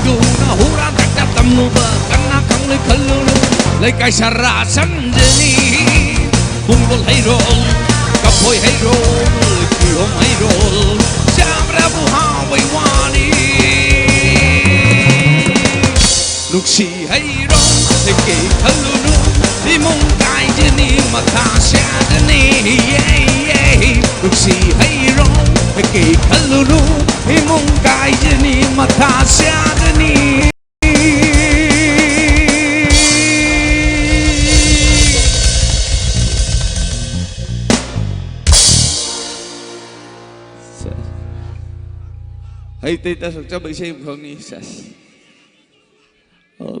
du na hura tak tak tamu ba kana kang le khalu le kai sara san jeni bungol hay rol kapoy hay rol kiyom hay rol sabra buha way wani nuksi hay rol le kai khalu di mong kai jeni mata sha jeni nuksi hay rol le kai khalu di mong kai jeni mata sha jeni hay tây ta cho bệnh xem không đi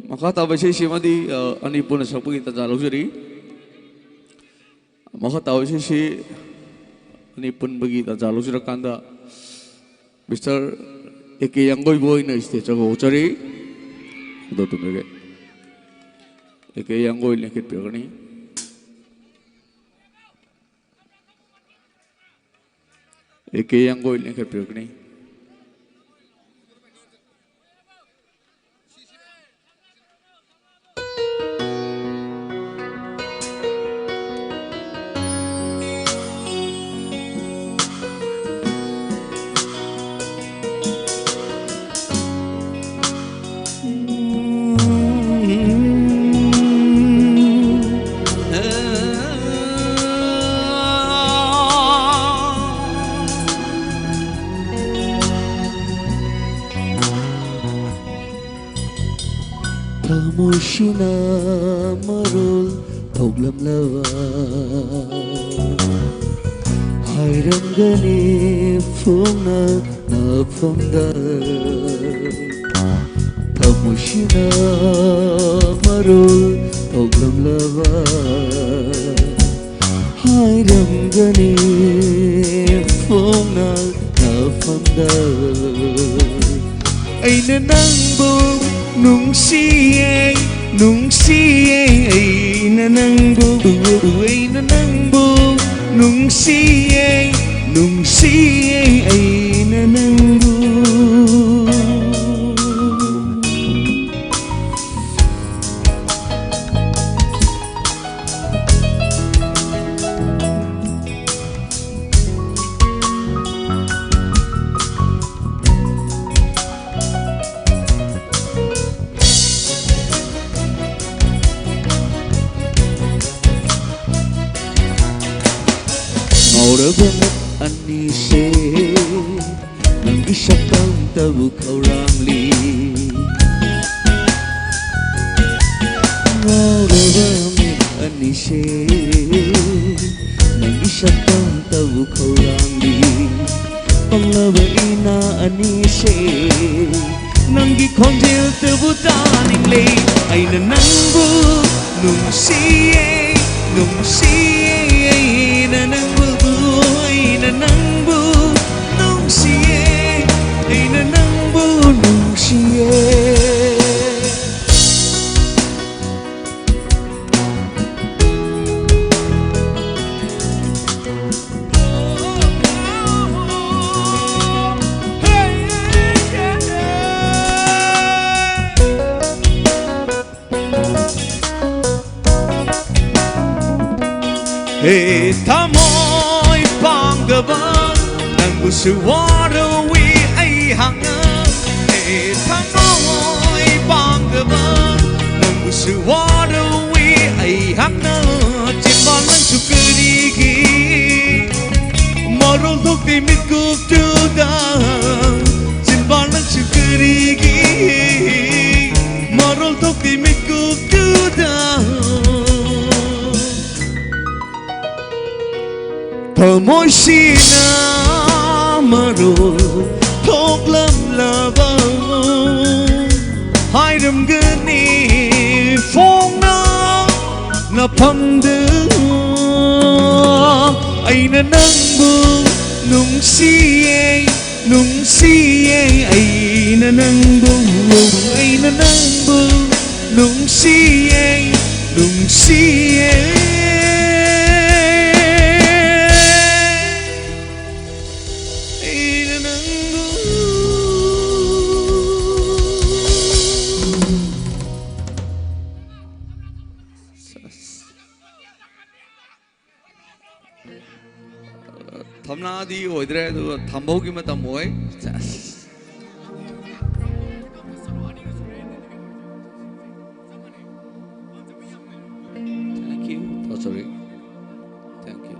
mà khó tao bệnh xem mà đi anh đi buôn là sống bệnh ta giả lâu rồi đi mà khó tao bệnh xem anh đi buôn bệnh ta giả lâu rồi kan da Mr. Eke yang boy boy na este cho go chari do tu mege Eke yang boy le ke pegani Eke yang boy le ke pegani Shina marul thoglam lawa hayram gani phungna na phungda Shina marul thoglam lawa hayram gani phungna na phungda aina nang bung nung siye ay na nang bu ay na nang bu nung siye ay na nang bu Ani se nang isapang tabu kau ramli Ngorami ani se nang isapang tabu kau ramli Panglawa ina ani se nang gikonjil tabu taning le ay na nang bu nung siye ay na nang bu na nang bu nung siye ay na nang bu nung siye Hey tamoy panggaban nang busuwarawi ay hangang Hey tamoy panggaban nang busuwarawi ay hangang Chimban lang sukarigi marol thok timit kuk tuda Chimban lang sukarigi marol thok timit kuk tuda Tamoy sina marul thoglam labang hayram gani phongna na phamdu ay na nang bu nung siye ay na nang bu ay na nang bu nung siye ꯃꯉꯥꯗꯤ ꯑꯣꯏꯗ꯭ꯔꯦ ꯑꯗꯨꯒ ꯊꯝꯕꯧꯒꯤ ꯃꯇꯝ ꯑꯣꯏ Thank you. Oh, sorry. Thank you.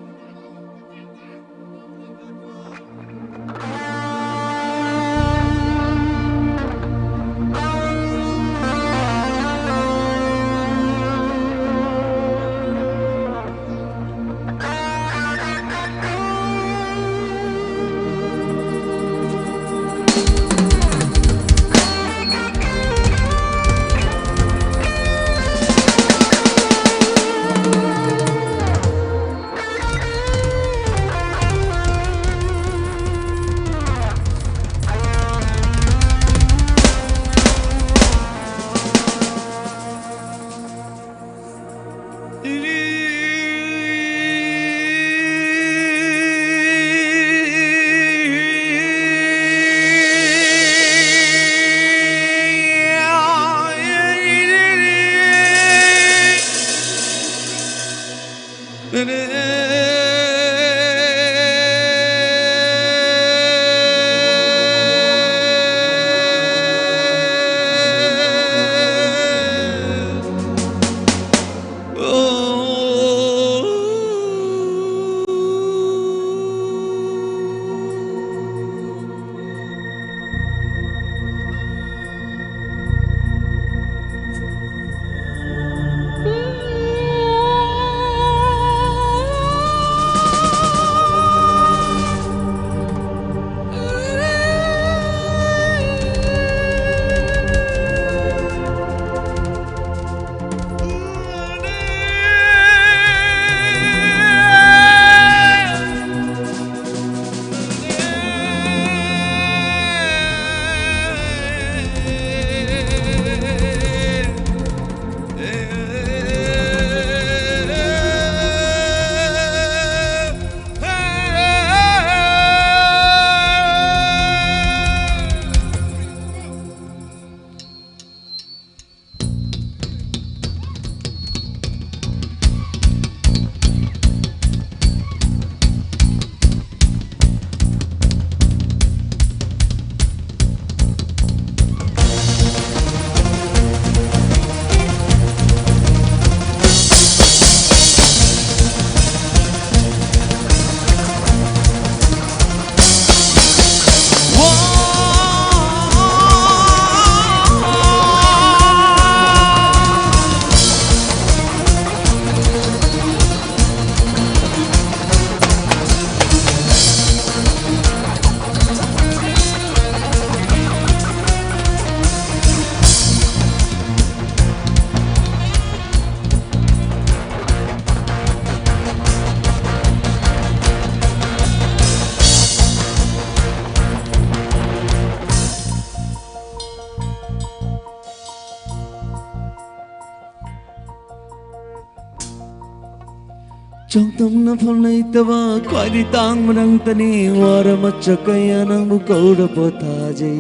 Trong tâm na phong nay tava quay đi tang manang tani wara machakaya nang bukau da pota jai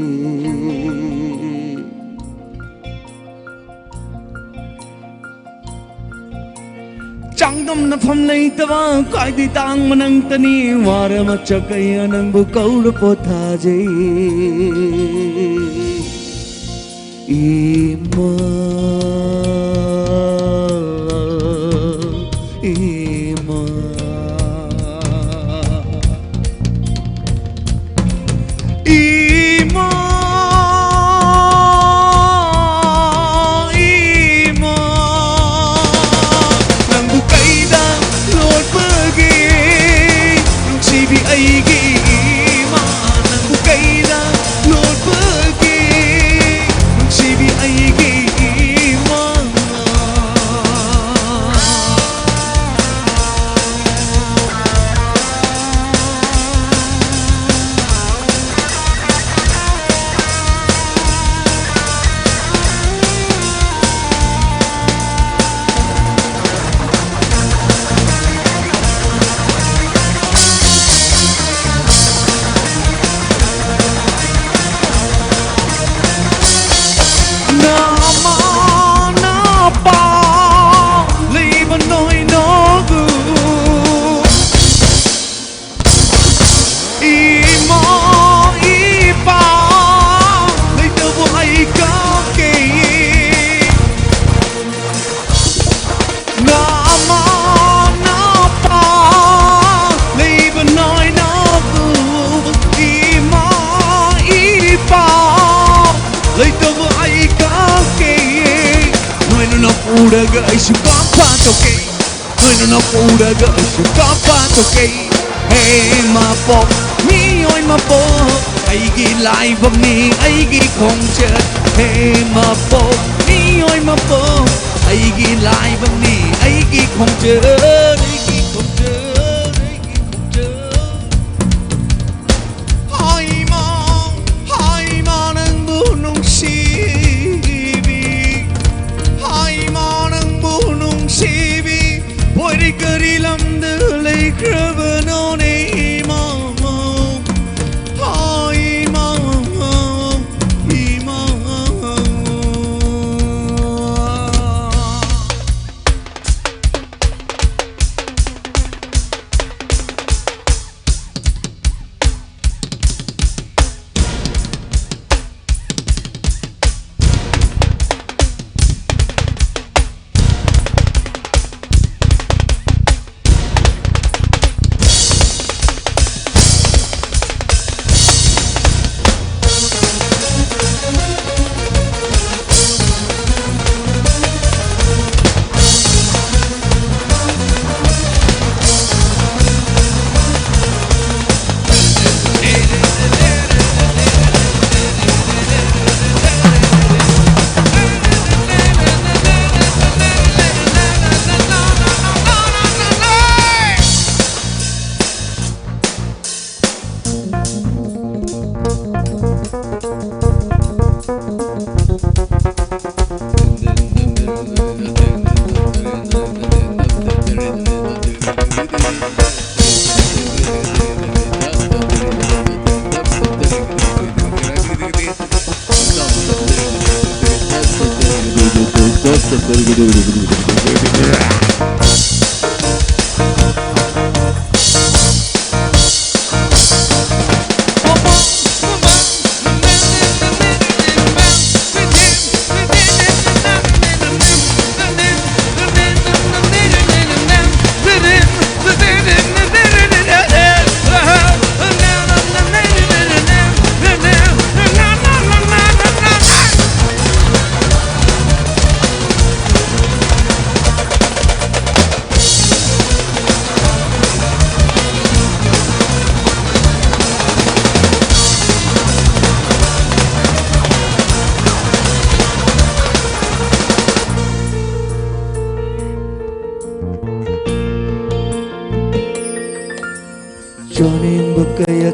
Trong tâm na phong nay tava quay đi tang manang tani wara machakaya nang bukau da pota jai Ima aishu kapatoke Người nó phụ đã gỡ aishu kapatoke Hey ma po mi oi ma po ai gi lai vong ni ai gi không chết Hey ma po mi oi ma po ai gi lai vong ni ai gi không chết ai gi không chết ai gi không chết hai ma nang bu nung si Poi cari lam de lei creva non è mamo Hai mamo I mamo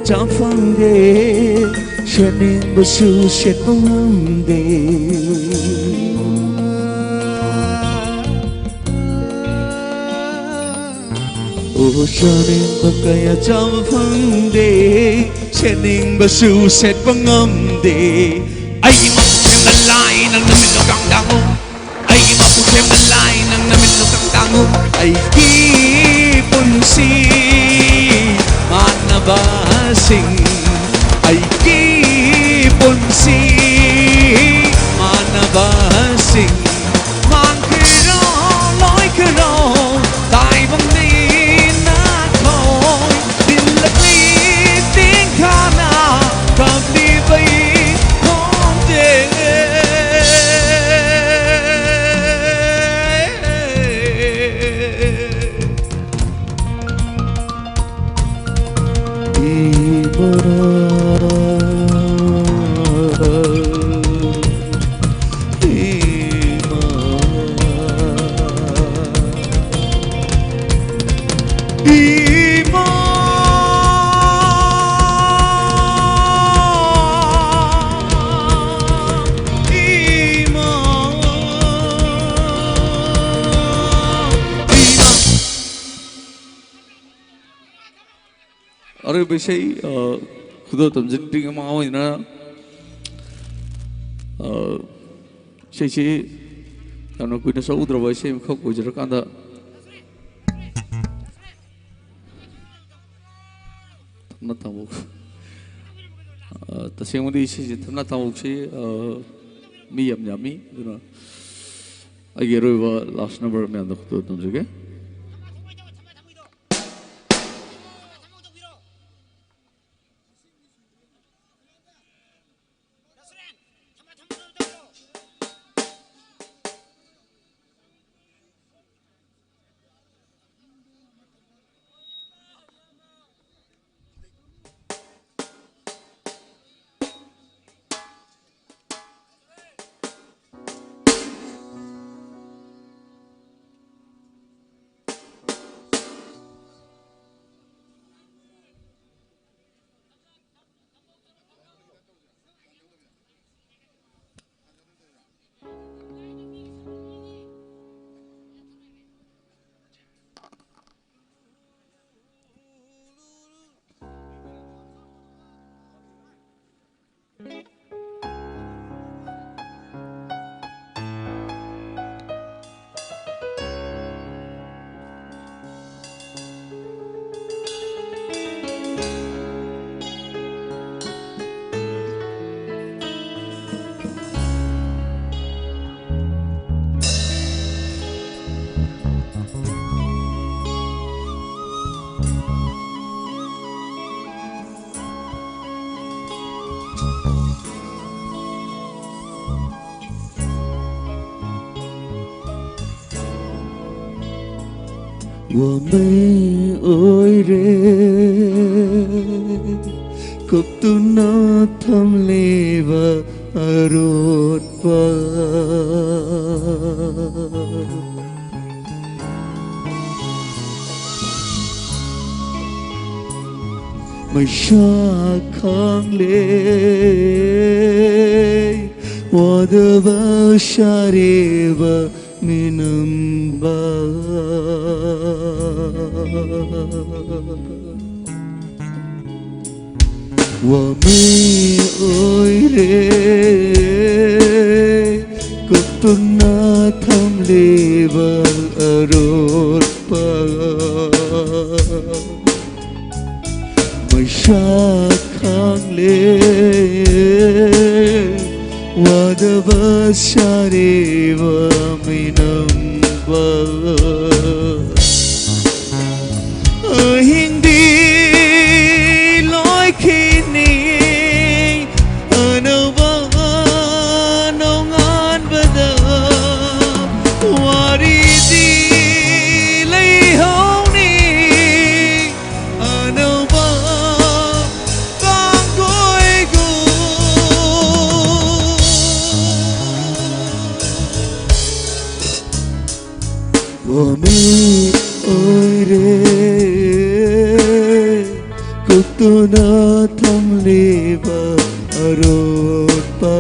Chẳng phăng đê Sẽ nên bơ sư sẽ không âm đê Ô cho nên bơ cây chẳng phăng đê Sẽ nên bơ sư sẽ không âm đê Ai mà phụ thêm ngân lại nang namin lo kang dango Ai mà phụ thêm ngân lại nang namin lo kang dango Ai ki pun si Manabasing ay kipunsi Manabasing mang kiro lối kiro tại vòng đi nát thôi tin lực đi tiếng khana cầm đi bay không thể Ở bên xây khu đô tầm dân trên cái máu thì nó xây xây nó quy nó xấu rồi với xem không của rất ăn đó nó tao một ta xem đi xây nó tao một xây mi yam yami rồi ai rồi vào last number mình ăn được tụi cái 我们爱人，可不能他们离吧，arut pa。ไม่ชาข้างเลยว่าเดบชาเรบมินัมบาว่าไม่โอยเลยก็ตุนนาทำเลบอารมณ์ปาไม่ชาข้างเลยว่าเดบชาเรบมินัมบาหิงดีลอยคิดนี้อนวานงานบดาวารีดีเลยหงนี้อนวากางกวยกูว่าไม่โอยเรกุนาทำลีบอารมณ์ปา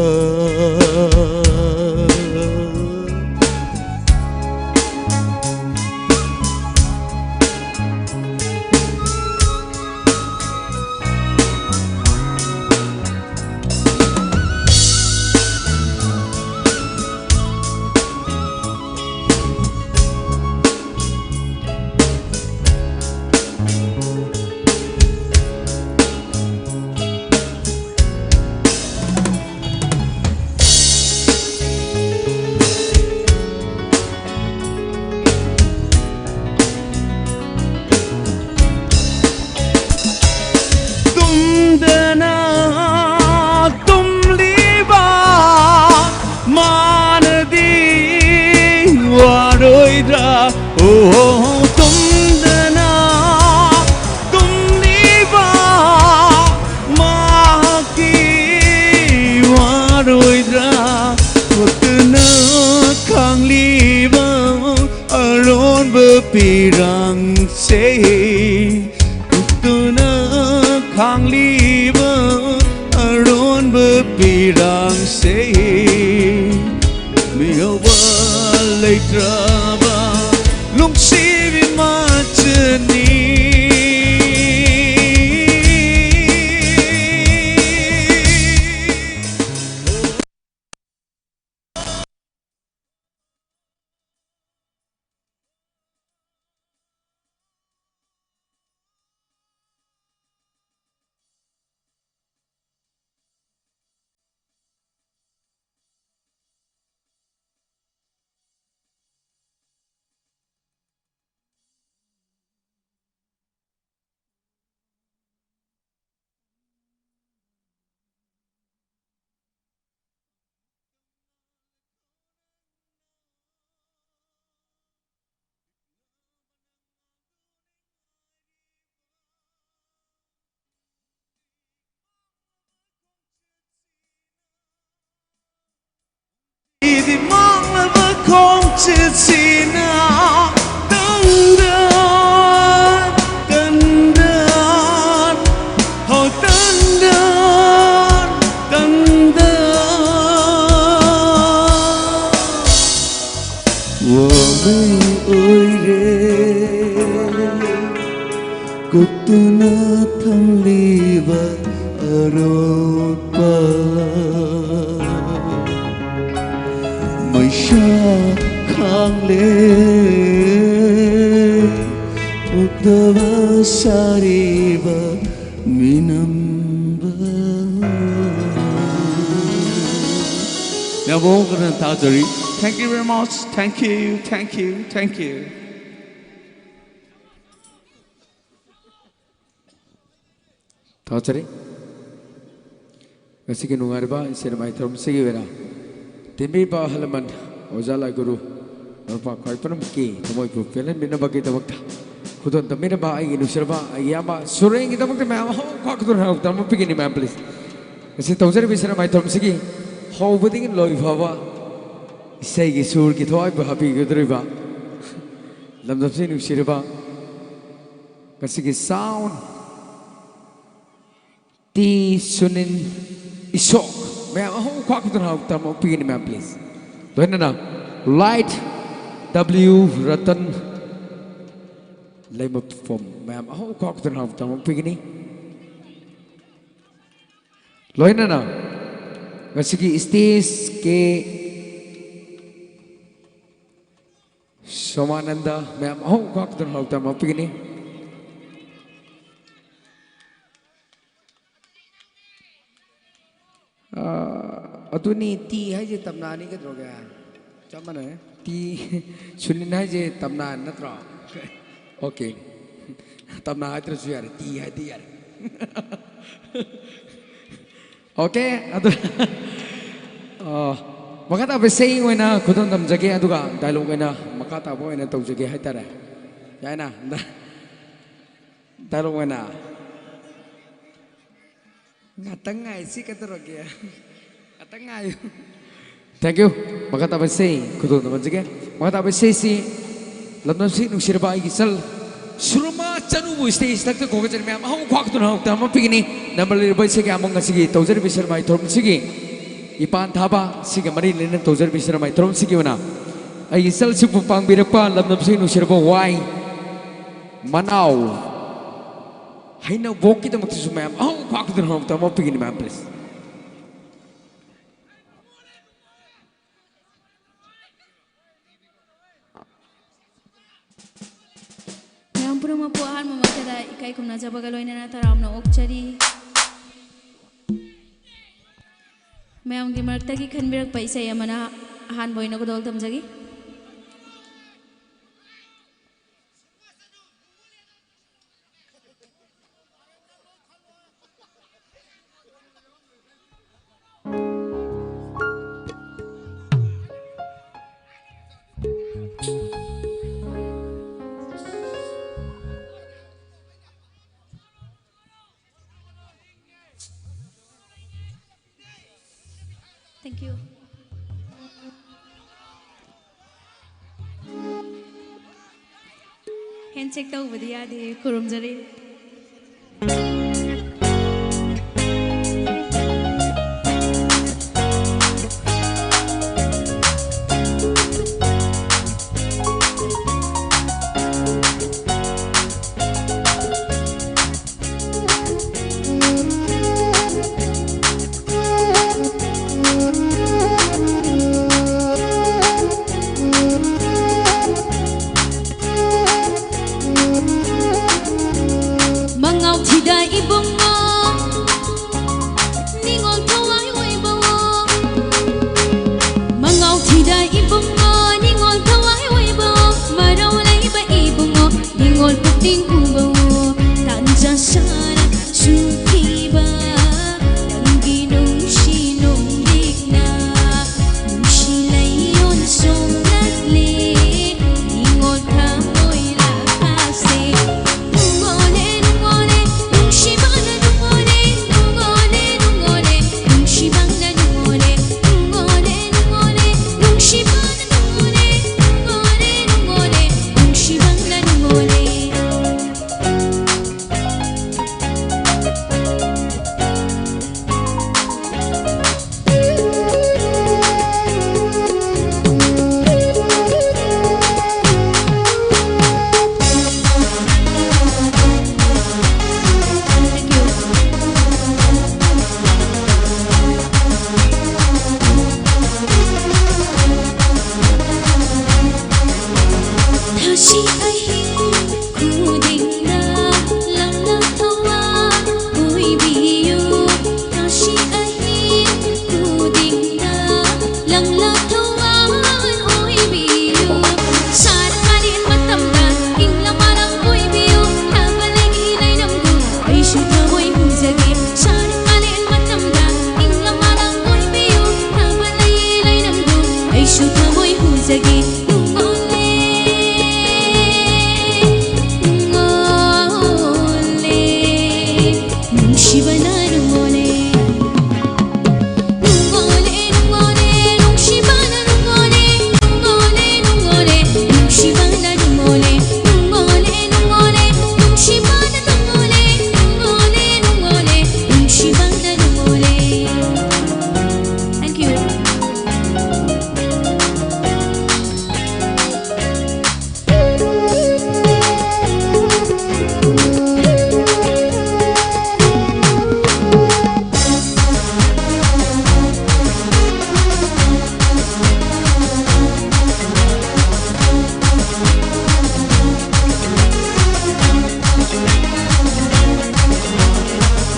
pirang say kutuna khang liba aron berpirang say mihawa leitraba lung sirin maceni thì mong là vẫn không chịu gì nào từng đơn từng đơn hồ từng đơn từng đơn我们爱人kutuna tham liba aropaไม่ชาข้างเลยอุตวาสารีบามินัมบา Now we're going to talk to you. Thank you very much. Thank you. Thank you. Thank you. Talk to you. Kasi kinungarba isir mai thom sige vera timbi pa halaman ojala guru orpa kai panam ki tomoi pu pelen bina bagi tabakta khudon tamina ba ai inusirba ayama sureng tabakta ma ho ka khudon ha tam pigini ma please kasi tawjar bisara mai thom sige ho buding loi bhawa isai gi sur ki thoi ba happy gudriba lamdam se nusirba kasi gi sound ti sunin isok ma'am ho kwa khudon ha tam pigini ma please doina na light W Ratan Leima perform ma'am ho kwa khudon ha tam pigini loina na kasi gi stage ke Somananda ma'am ho kwa khudon ha tam pigini अतुनी ती है जे तमना नहीं कर दोगे चमन है ती सुनिन है जे तमना नत्रा ओके तमना है तो यार ती यार ओके अतु मकाता बेसे ही ना खुदन तम जगे अदुगा डायलॉग है ना मकाता वो है ना तो जगे है तारे यार ना डायलॉग है ना ngatengah sih kata rogia ngatengah thank you maka tak bersih kudu teman juga maka tak bersih sih lalu sih nusir baik gisal surma canu bu stage tak tu kau kerja memang aku kuat tu nak tamu begini nama lebih baik sih kamu ngasih gitu tahu jadi bisa mai terus sih Epan Thaba sih kemarin ini tahu jadi bisa mai terus sih mana ay gisal sih pupang birapa lalu sih nusir baik why manau hai na walk kita maksud semua oh kau tu nak tamu begini ma'am please ma'am pura mapu ahar mama kada ikai kumna jaba galoi na taram na okchari ma'am gi marta ki khanbirak paisa yamana ahan boina ko dol tamjagi Thank you. Handshake tau budi adi kurum jari. ꯄꯥꯝꯖꯒꯦ ꯅꯨꯡꯉꯣꯜꯂꯦ ꯅꯨꯡꯉꯣꯜꯂꯦ ꯅꯨꯡꯁꯤꯕꯅ ꯅꯨꯡꯉꯣꯜꯂꯦ 눈물에 눈물에 눈시바나 눈물에 눈물에 눈물에 눈시바나 눈물에 눈물에 눈물에 눈시바나 눈물에 눈물에 눈물에 눈시바나 눈물에 Thank you.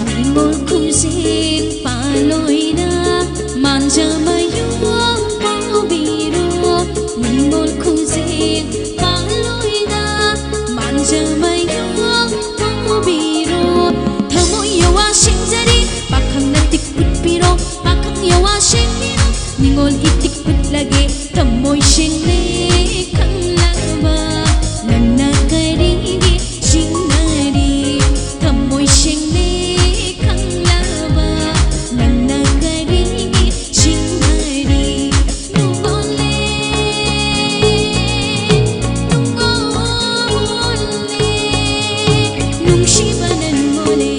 Mimol kusing paloy na manja mayong pabiro Mimol kusing paloy na manja mayong pabiro Thamoy yawa singzari pakang natikput piro pakang yawa singiro Ningol itikput lagi thamoy singne kang laba Nana karigi singnari thamoy singne kang laba Nana karigi singnari Nungole Nungole Nungshibana nungole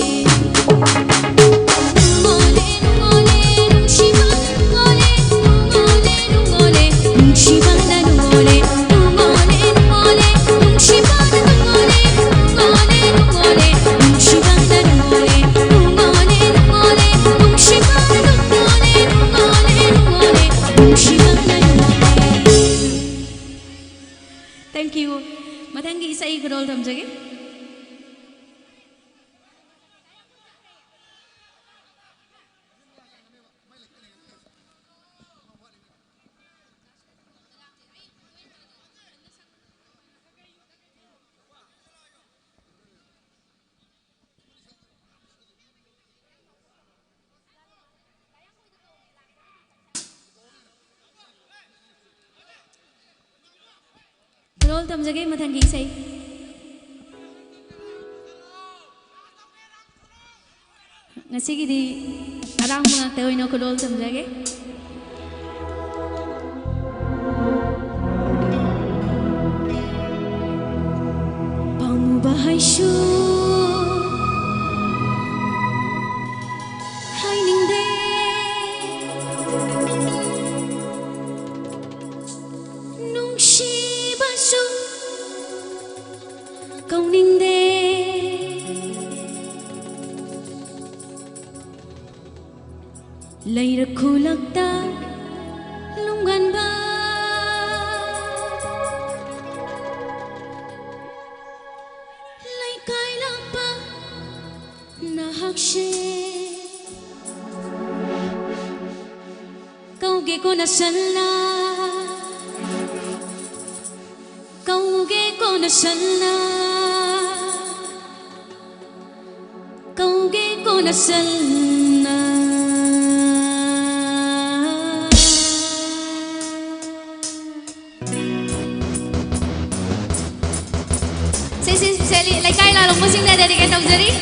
Nungole nungole Nungshibana nungole Nungole nungole Nungshibana nungole Nungole nungole Nungshibana nungole Nungole nungole Nungshibana nungole Nungole nungole Nungshibana nungole Nungole nungole Nungshibana nungole Thank you. Mathangi isa ikrol thamjage. Krol thamjage mathangi isa. Ngasigidi arang mga tayo ino krol thamjage. Pamubahay shu Hai ningde Nungshibana su Kau ningde Laira khulakta lunganba Lai kai lakpa nahakshe Kauge ko nasanla Kauge ko nasanla Kauge ko nasanla Sally, like I lalong mo sing dedicate ang jari.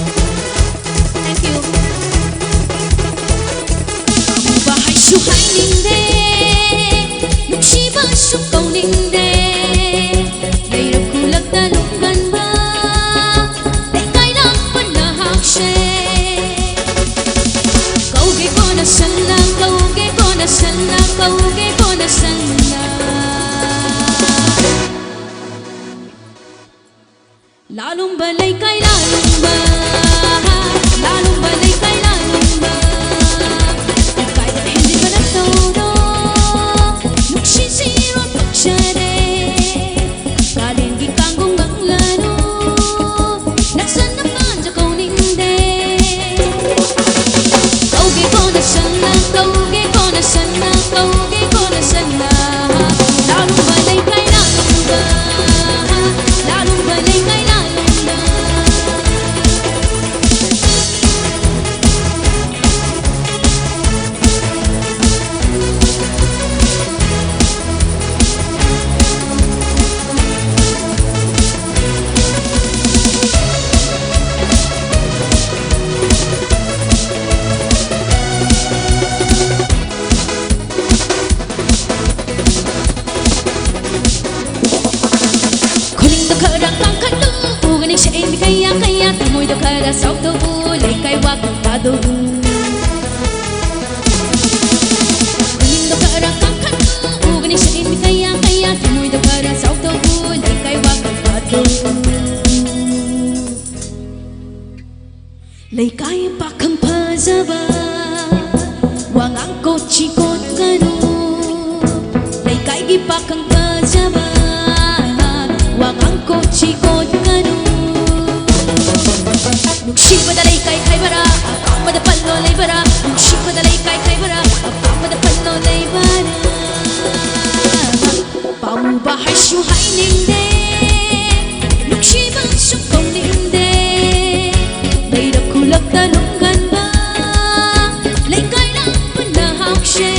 Thank you. Bahay suhay ningde, nuksiba sukaw ningde, layro kulak talungan ba? Kauge ko nasanla, kauge ko nasanla, kauge ko nasanla. Lalong balay kay lalong ba, lalong balay kay lalong ba. Ika'y hindi ba nagtono, nuksisiro pagsyade. Kalindi kang gumbang lano, nasan naman sa kauninde. Kauge ko nasanla, kauge ko nasanla, kauge ko nasanla. Lalong balay kay lalong khara sau tàu u lấy cái hoa cùng ta đâu Indo khara khang khang u gani shain mi kaya kaya mui do khara sau tàu u lấy cái hoa cùng ta đâu lấy cái bạc khang pha zaba wang angko chikot kanu lấy cái gi bạc khang pha zaba wang angko chikot kanu Nukshima da lay kai kai bara, apama da pallo lay bara. Nukshima da lay kai kai bara, apama da pallo lay bara. Pau ba hai shu hai ning de, Nukshima sung kong ning de. Bay da kulak da nung gan ba, lay kai lang pa na hawk she.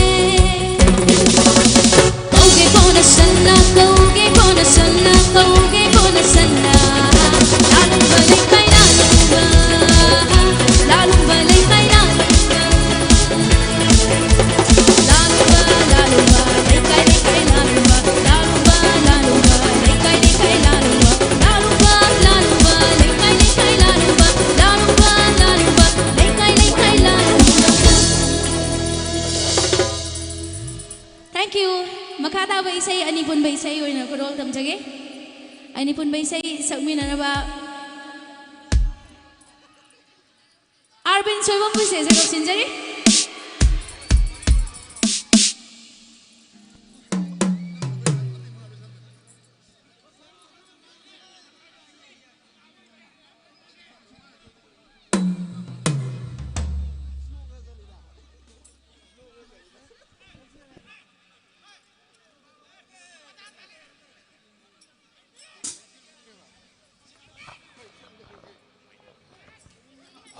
Kauge bona sana, kauge bona sana, kauge bona sana. Lalong ba lay kai lalong ba. Lalong ba lay kay lalong ba Lalong ba, lalong ba Lay kay lalong ba Lalong ba, lalong ba Lay kay lalong ba Lalong ba, lalong ba Lay kay lalong ba Lalong ba, lalong ba Lay kay lalong ba Thank you Makata ba isay anipon ba isay Uy na kurol tamjage Anipon ba isay Sagmin na ba Arvin soybang bu sese kapsinjari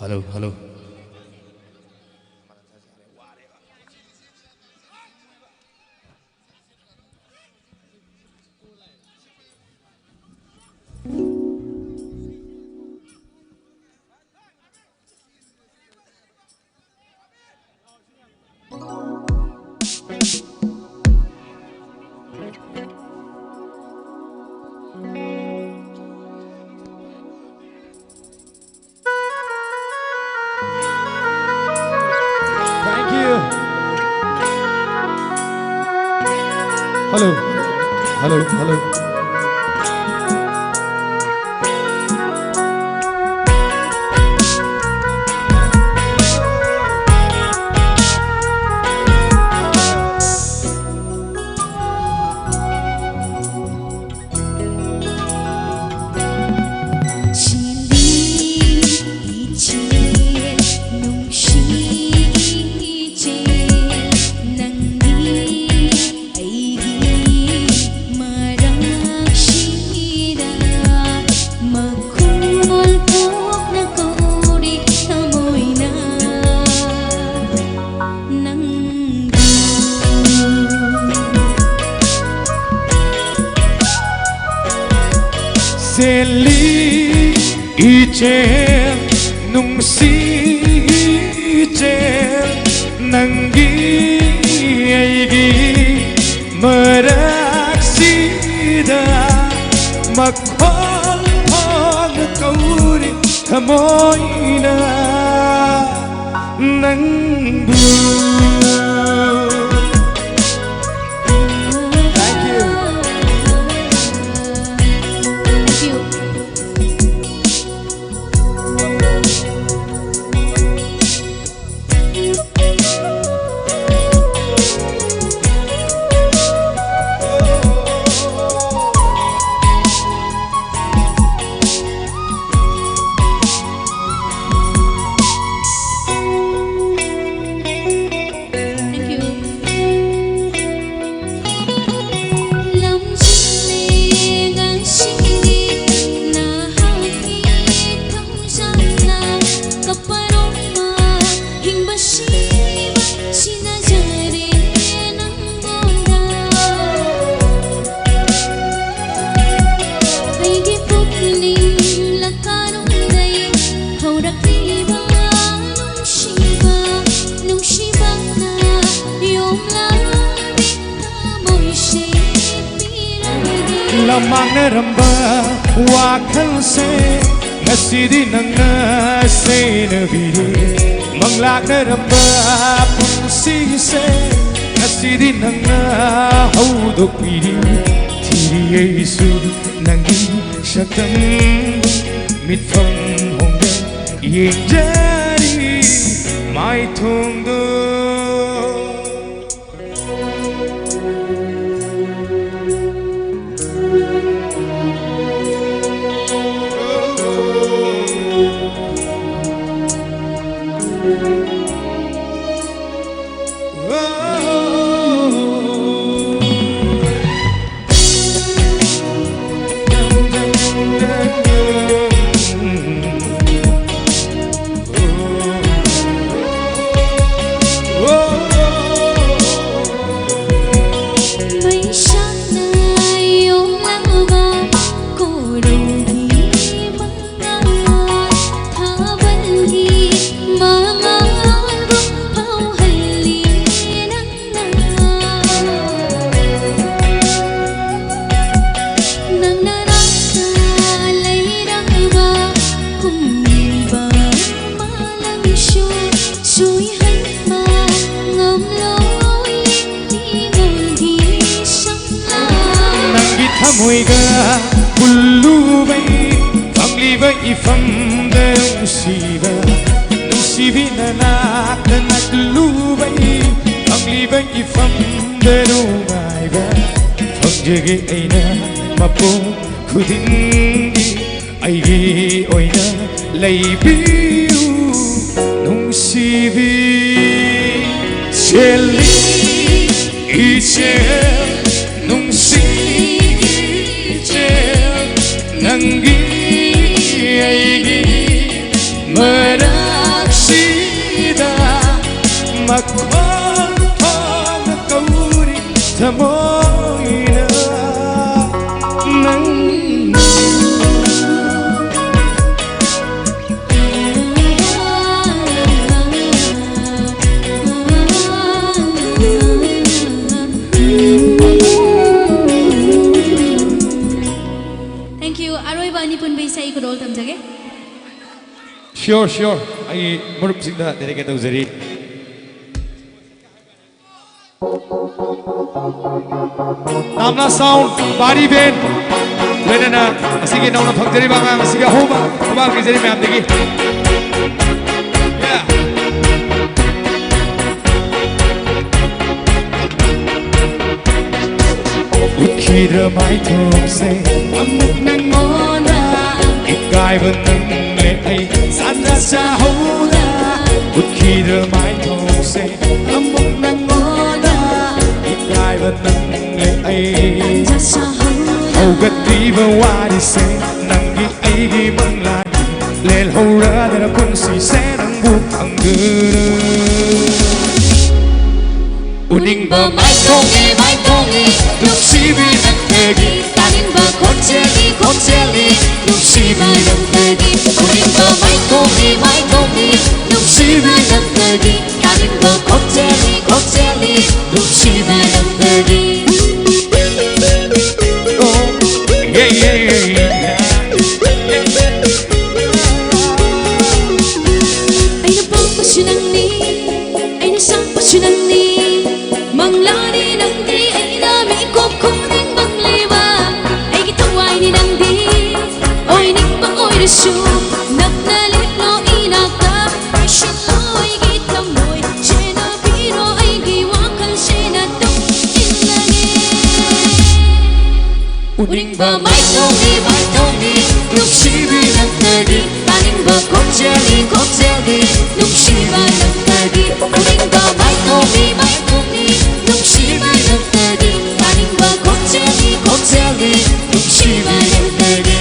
Hello, hello. Hello, hello, hello. Seli ichel nung si ichel nangi aigi maraksida makhol phol kauri thamoina nangbu. Lamang na ramba wakal se Ngasidi nangna sena biri manglakna ramba punsi se Ngasidi nangna haudok biri Tiri Yesu nangi shaktam mitfam hongga yengjari mai thongdo Moiga pullu bay famli bay ifam de musiba nusibi nanak nanak lu bay famli bay ifam de rungai ba thonjege aina mapo khudin aigi oina leibiu nusibi cheli iche Nangi aigi maraksida makon thon kauri thamoina nang Sure. I murup singda dedicate uzari. Tamna sound Paari band. Lenana asige nauna phangjari banga asige homa homa kizari me amdegi. Yeah. Ukhira mai thong se amuk nang mona ikai ban nang le ai sana sa hoda ukhira mai thong se amuk nang mona ikai ban nang le ai sa hoda gat di ba wadi se nang gi ai gi mang lai lel hora da kun si se nang bu ang Uning ba mai kongi Nung sibi nang tegi Tanin ba kotseli Nung sibi nang tegi Uning ba mai kongi Nung sibi nang tegi Tanin ba kotseli Nung sibi nang tegi Oh, yeah Ay napang pasyunan ni Ay nasang pasyunan ni Manglani ng di ay nami ko kuning mangliwa Ay gitaway ni ng di Oy nikpa oy resu Nagnalit no inaka Ay shinoy gitamoy Shena piro ay giwakan Shena tong inlani Uning ba may tongi Nung sibi ng tagi Taning ba kotseli Nung siba ng tagi Uning ba may tongi Nung siba ng tagi Taning ba kotseli Nung siba ng tagi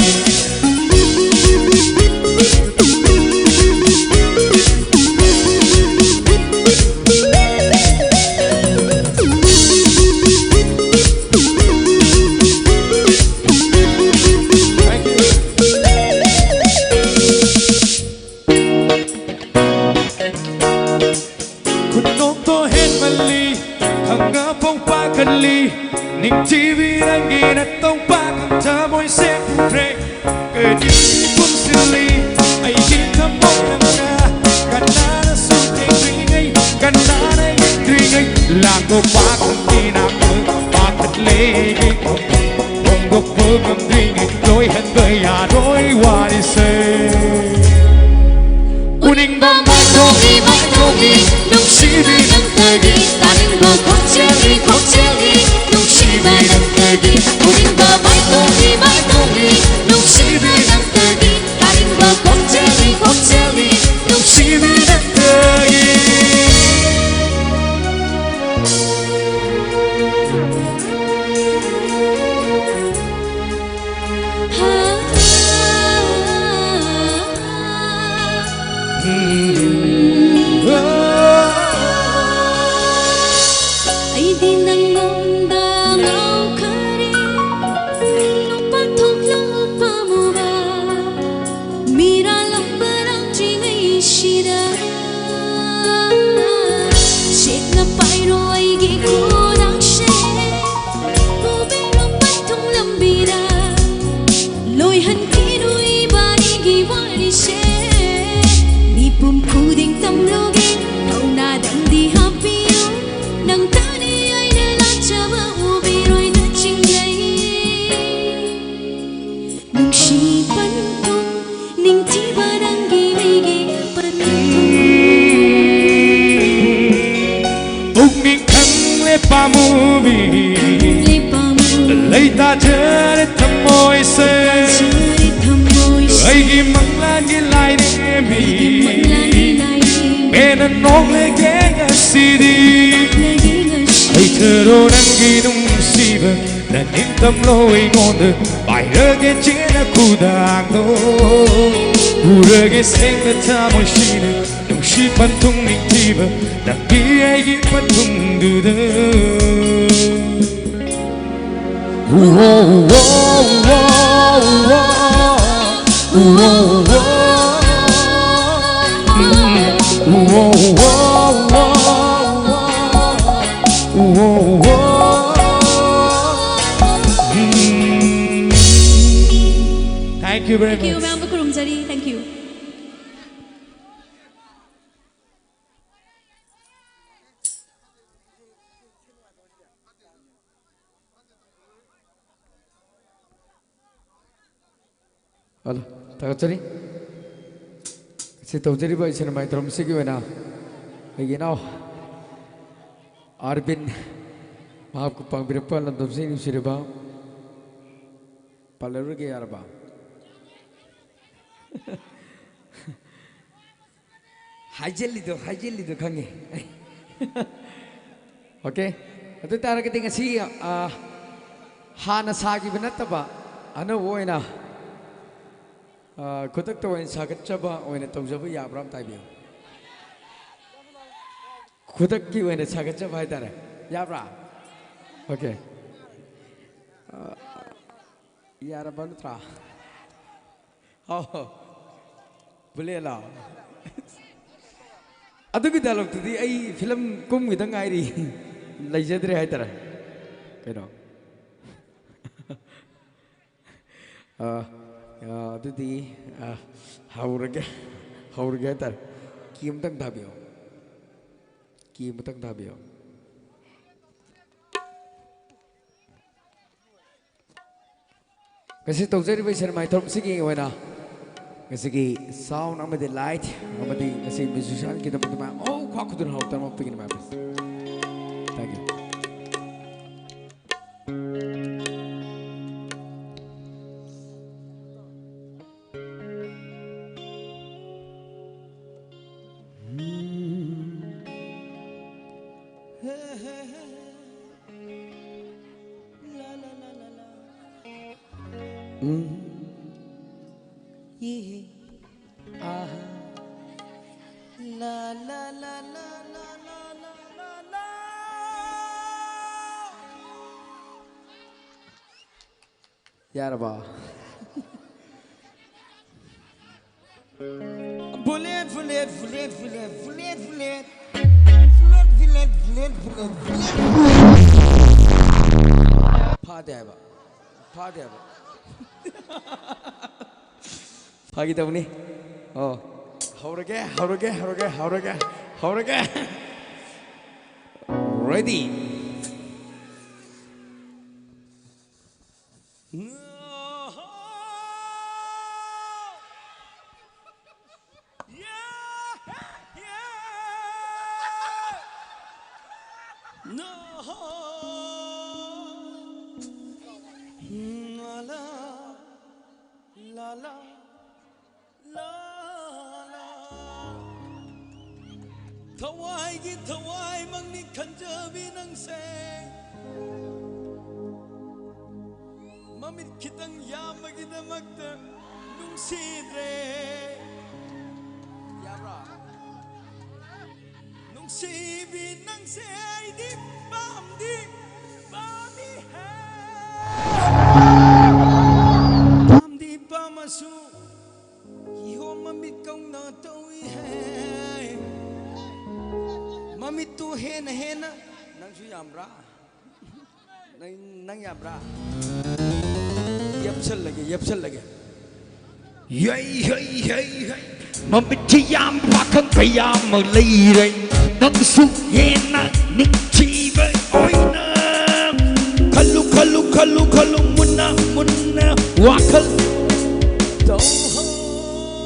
Ning TV đang ghi nát tông ba cầm thơ môi xe phù rê Kể đi cũng xử lý Pakantina Pakatlegi Bongo Pugam Dingi Loi Hanbaya Loi Wadise Uning ba mai togi Nung shibi nang tagi Taring ba kokcheli Nung shiba nang tagi Uning ba mai togi Nung shibi nang tagi Taring ba kokcheli Nung shibi nang tagi Leita jere thamoi se Aigi manglagi lai mi Bena nong le genga sidi Ai thero nangi nung siva Na nim tam loi ngonde Bai rage chena kudang do Urage senga tamoi shine Nung shi pantung ning tiba Nangi aigi pantung duda Thank you very much. Thank you. Hello, tagachari. Si tawjari ba isin mai trom sigi wena. Aginaw. Arbin. Maaf ko pang birapal na trom sigi siriba. Palaru ke arba. Hajeli do kange. Okay. Ito tara kita ngasi hana sagi benataba. Ano woina. Kutak to in Sakachaba or in a Tozava Yabram Tabi. Kutak you in a Sakachaba Yabra. Okay. Yarabantra. Oh, Bulela. Adu dialogue to the film come with an ID. Legendary Hatter. Dudi hauraga tar kim tang dabio kasi tawjari ba sir mai thom sigi wena kasi ki sound amadi light amadi kasi musician kita pagma oh khakudun hautar mo pigin ma bas thank you Yaraba. Bullet. Padeva. Pagi tahu ni. Oh, how again. Ready. la la la la la Thawai gi thawai mang ni khanja bi nang se Mamit kitang yamagi na magta nung sidre Yabra Nung sibi nang se ay di bam di Bam di pamasu Iho mamit kong natawi hai Mamit tu hena hena Nang su yamra Nang yamra Yapsal lagi Hey hey hey hey Mamit chiyam pakang kayam malay Nang su hena ning chiba oina Kalu kalu kalu kalu munna munna wakal Don't